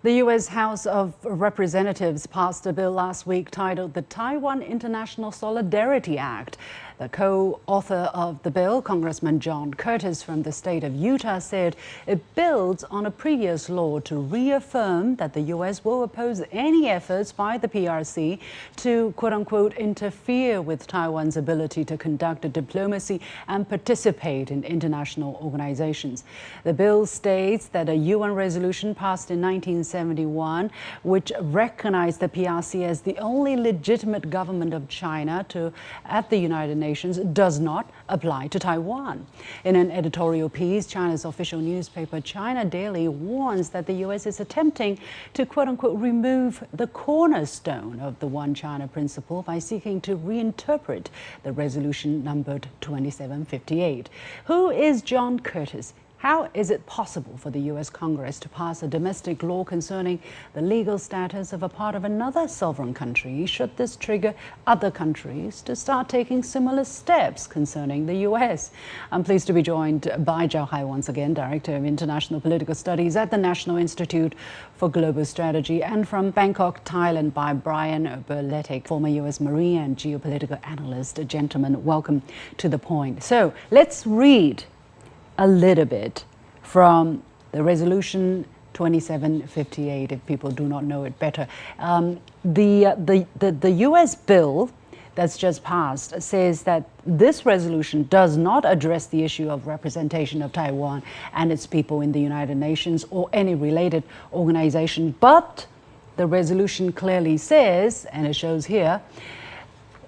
The U.S. House of Representatives passed a bill last week titled the Taiwan International Solidarity Act. The co-author of the bill, Congressman John Curtis from the state of Utah, said it builds on a previous law to reaffirm that the U.S. will oppose any efforts by the PRC to, quote-unquote, interfere with Taiwan's ability to conduct diplomacy and participate in international organizations. The bill states that a UN resolution passed in 1971, which recognized the PRC as the only legitimate government of China at the United Nations, does not apply to Taiwan. In an editorial piece, China's official newspaper China Daily warns that the U.S. is attempting to, quote-unquote, remove the cornerstone of the One China principle by seeking to reinterpret the resolution numbered 2758. Who is John Curtis? How is it possible for the U.S. Congress to pass a domestic law concerning the legal status of a part of another sovereign country? Should this trigger other countries to start taking similar steps concerning the U.S.? I'm pleased to be joined by Zhao once again, Director of International Political Studies at the National Institute for Global Strategy, and from Bangkok, Thailand, by Brian Berletic, former U.S. Marine and geopolitical analyst. Gentlemen, welcome to The Point. So let's read a little bit from the resolution 2758, if people do not know it better. The U.S. bill that's just passed says that this resolution does not address the issue of representation of Taiwan and its people in the United Nations or any related organization, but the resolution clearly says, and it shows here,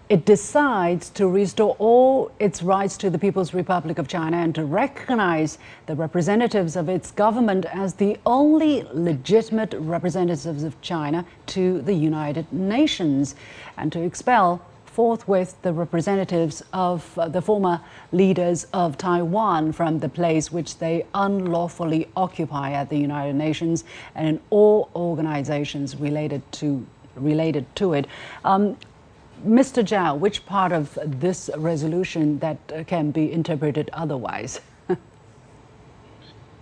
it decides to restore all its rights to the People's Republic of China and to recognize the representatives of its government as the only legitimate representatives of China to the United Nations, and to expel forthwith the representatives of the former leaders of Taiwan from the place which they unlawfully occupy at the United Nations and in all organizations related to it. Mr. Zhao, which part of this resolution that can be interpreted otherwise?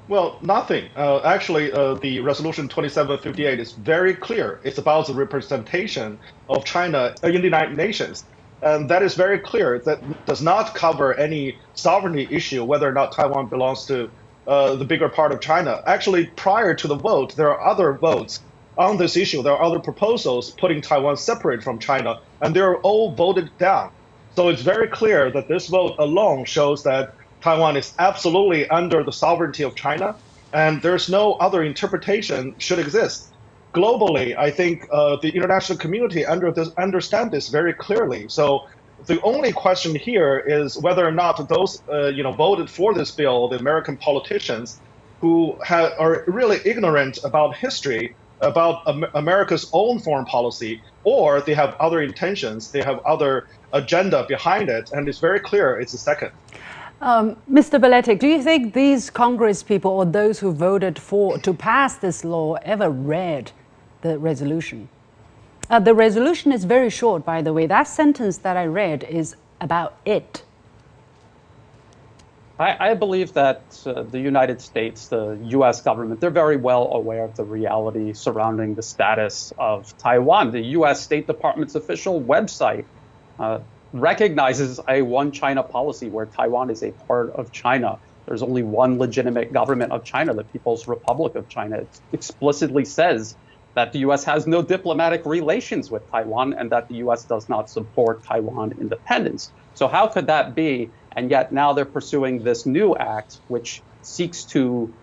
Well, nothing. Actually, the resolution 2758 is very clear. It's about the representation of China in the United Nations. And that is very clear. That does not cover any sovereignty issue, whether or not Taiwan belongs to the bigger part of China. Actually, prior to the vote, there are other votes on this issue. There are other proposals putting Taiwan separate from China, and they're all voted down. So it's very clear that this vote alone shows that Taiwan is absolutely under the sovereignty of China, and there's no other interpretation should exist. Globally, I think the international community understand this very clearly. So the only question here is whether or not those voted for this bill, the American politicians who are really ignorant about history, about America's own foreign policy, or they have other intentions, they have other agenda behind it, and it's very clear it's the second. Mr. Berletic, do you think these Congress people or those who voted to pass this law ever read the resolution? The resolution is very short, by the way. That sentence that I read is about it. I believe that the United States, the U.S. government, they're very well aware of the reality surrounding the status of Taiwan. The U.S. State Department's official website recognizes a one China policy where Taiwan is a part of China. There's only one legitimate government of China, the People's Republic of China. It explicitly says that the U.S. has no diplomatic relations with Taiwan and that the U.S. does not support Taiwan independence. So how could that be? And yet now they're pursuing this new act, which seeks to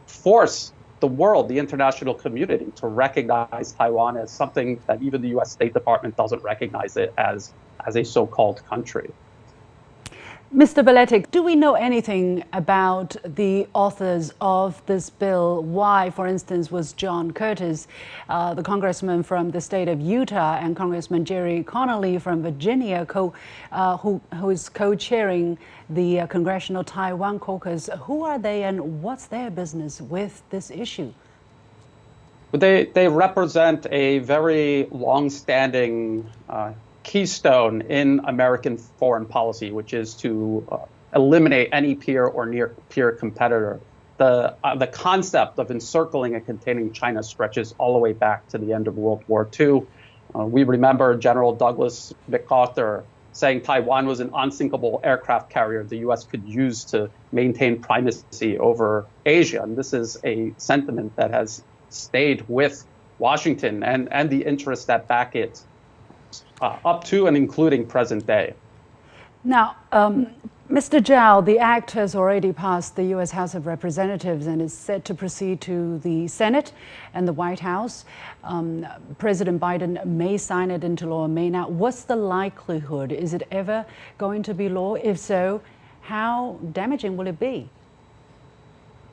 force the world, the international community, to recognize Taiwan as something that even the U.S. State Department doesn't recognize it as a so-called country. Mr. Berletic, do we know anything about the authors of this bill? Why, for instance, was John Curtis, the congressman from the state of Utah, and Congressman Jerry Connolly from Virginia, who is co-chairing the Congressional Taiwan Caucus, who are they and what's their business with this issue? They represent a very long-standing keystone in American foreign policy, which is to eliminate any peer or near peer competitor the concept of encircling and containing China stretches all the way back to the end of World War II. We remember General Douglas MacArthur saying Taiwan was an unsinkable aircraft carrier the U.S. could use to maintain primacy over Asia. And this is a sentiment that has stayed with Washington and the interests that back it up to and including present day. Now, Mr. Zhao, the act has already passed the U.S. House of Representatives and is set to proceed to the Senate and the White House. President Biden may sign it into law, may not. What's the likelihood? Is it ever going to be law? If so, how damaging will it be?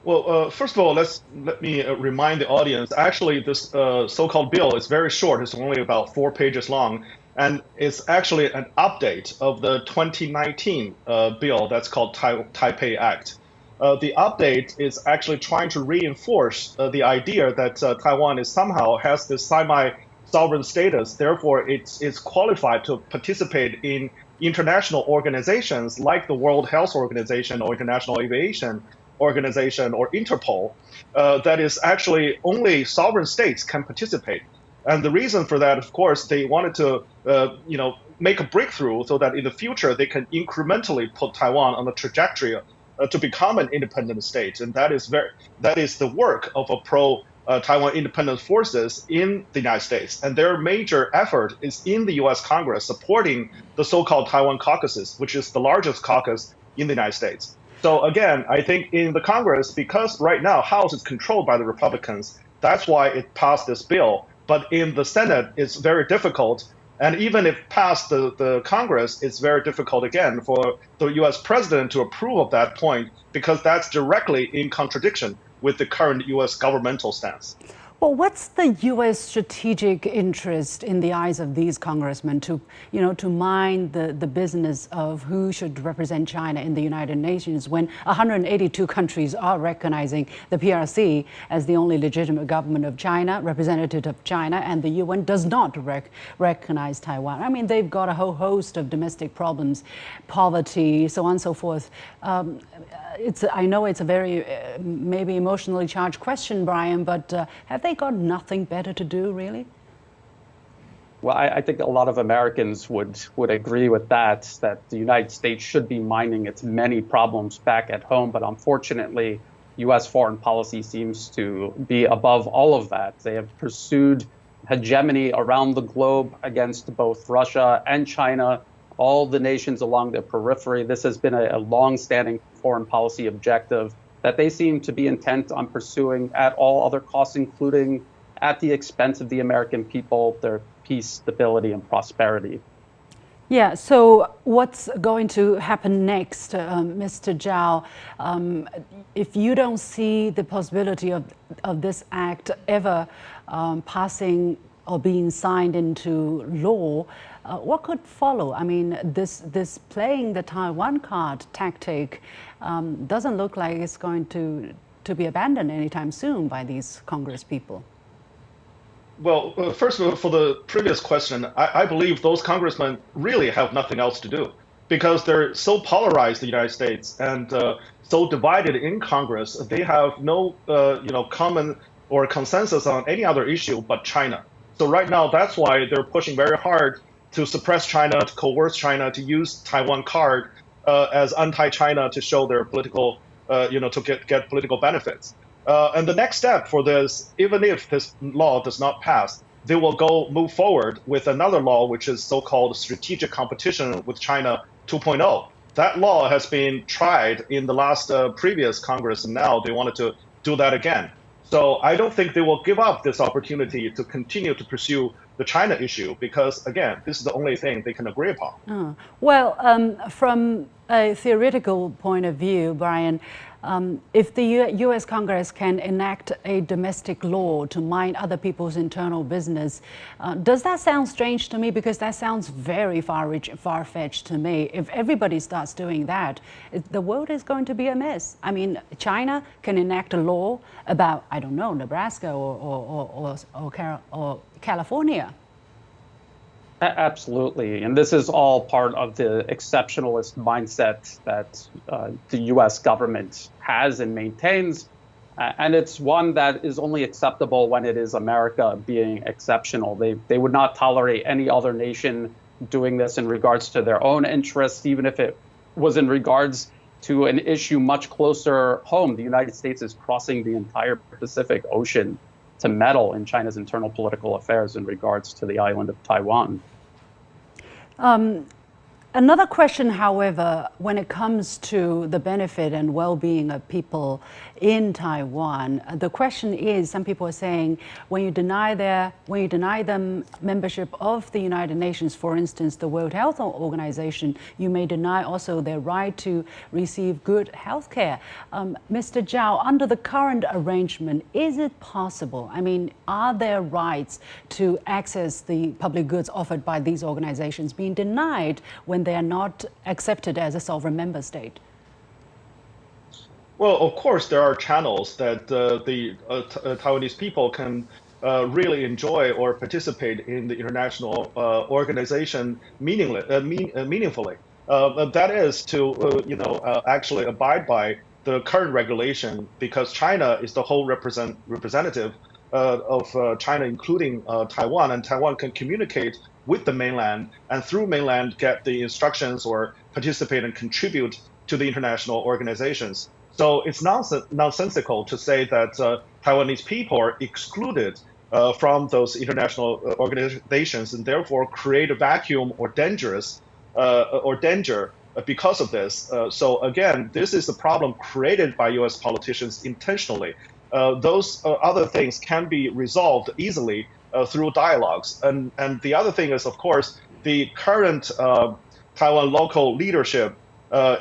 Well, first of all, let me remind the audience. Actually, this so-called bill is very short. It's only about 4 pages long. And it's actually an update of the 2019 bill that's called Taipei Act. The update is actually trying to reinforce the idea that Taiwan is somehow has this semi-sovereign status. Therefore, it's qualified to participate in international organizations like the World Health Organization or International Aviation Organization or Interpol. That is actually only sovereign states can participate. And the reason for that, of course, they wanted to, make a breakthrough so that in the future they can incrementally put Taiwan on the trajectory to become an independent state. And that is the work of a pro-Taiwan independent forces in the United States. And their major effort is in the U.S. Congress supporting the so-called Taiwan caucuses, which is the largest caucus in the United States. So again, I think in the Congress, because right now House is controlled by the Republicans, that's why it passed this bill. But in the Senate, it's very difficult. And even if passed the Congress, it's very difficult again for the U.S. president to approve of that point because that's directly in contradiction with the current U.S. governmental stance. Well, what's the U.S. strategic interest in the eyes of these congressmen to mind the business of who should represent China in the United Nations when 182 countries are recognizing the PRC as the only legitimate government of China, representative of China, and the UN does not recognize Taiwan? I mean, they've got a whole host of domestic problems, poverty, so on and so forth. I know it's a very maybe emotionally charged question, Brian, but have they got nothing better to do, really? Well, I think a lot of Americans would agree with that the United States should be minding its many problems back at home. But unfortunately, U.S. foreign policy seems to be above all of that. They have pursued hegemony around the globe against both Russia and China, all the nations along their periphery. This has been a long-standing foreign policy objective that they seem to be intent on pursuing at all other costs, including at the expense of the American people, their peace, stability, and prosperity. Yeah, so what's going to happen next, Mr. Zhao? If you don't see the possibility of this act ever passing or being signed into law, what could follow? I mean, this playing the Taiwan card tactic doesn't look like it's going to be abandoned anytime soon by these Congress people. Well, first of all, for the previous question, I believe those congressmen really have nothing else to do because they're so polarized, the United States, and so divided in Congress. They have no, common or consensus on any other issue but China. So right now, that's why they're pushing very hard to suppress China, to coerce China, to use Taiwan card as anti-China to show their political, to get political benefits. And the next step for this, even if this law does not pass, they will move forward with another law, which is so-called strategic competition with China 2.0. That law has been tried in the last previous Congress, and now they wanted to do that again. So I don't think they will give up this opportunity to continue to pursue the China issue because, again, this is the only thing they can agree upon. Well, from a theoretical point of view, Brian, if the U.S. Congress can enact a domestic law to mind other people's internal business, does that sound strange to me? Because that sounds very far-fetched to me. If everybody starts doing that, the world is going to be a mess. I mean, China can enact a law about, I don't know, Nebraska or California. Absolutely. And this is all part of the exceptionalist mindset that the U.S. government has and maintains. And it's one that is only acceptable when it is America being exceptional. They would not tolerate any other nation doing this in regards to their own interests, even if it was in regards to an issue much closer home. The United States is crossing the entire Pacific Ocean to meddle in China's internal political affairs in regards to the island of Taiwan. Another question, however, when it comes to the benefit and well-being of people in Taiwan, the question is, some people are saying, when you deny them membership of the United Nations, for instance, the World Health Organization, you may deny also their right to receive good health care. Mr. Zhao, under the current arrangement, is it possible? I mean, are their rights to access the public goods offered by these organizations being denied when they are not accepted as a sovereign member state? Well, of course, there are channels that the Taiwanese people can really enjoy or participate in the international organization meaningfully. That is to actually abide by the current regulation, because China is the whole representative of China, including Taiwan, and Taiwan can communicate with the mainland, and through mainland get the instructions or participate and contribute to the international organizations. So it's nonsensical to say that Taiwanese people are excluded from those international organizations and therefore create a vacuum or danger because of this. So again, this is a problem created by U.S. politicians intentionally. Those other things can be resolved easily through dialogues. And the other thing is, of course, the current Taiwan local leadership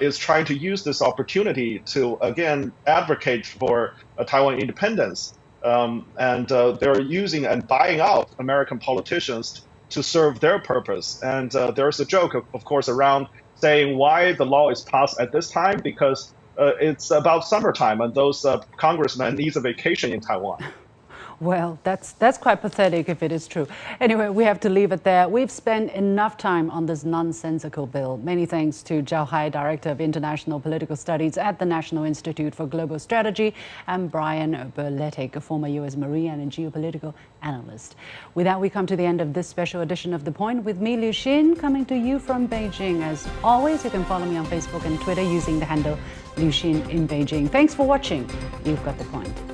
is trying to use this opportunity to, again, advocate for Taiwan independence. And they're using and buying out American politicians to serve their purpose. And there's a joke, of course, around saying why the law is passed at this time, because it's about summertime and those congressmen need a vacation in Taiwan. Well, that's quite pathetic if it is true. Anyway, we have to leave it there. We've spent enough time on this nonsensical bill. Many thanks to Zhao Hai, Director of International Political Studies at the National Institute for Global Strategy, and Brian Berletic, a former U.S. Marine and geopolitical analyst. With that, we come to the end of this special edition of The Point with me, Liu Xin, coming to you from Beijing. As always, you can follow me on Facebook and Twitter using the handle Liu Xin in Beijing. Thanks for watching. You've got The Point.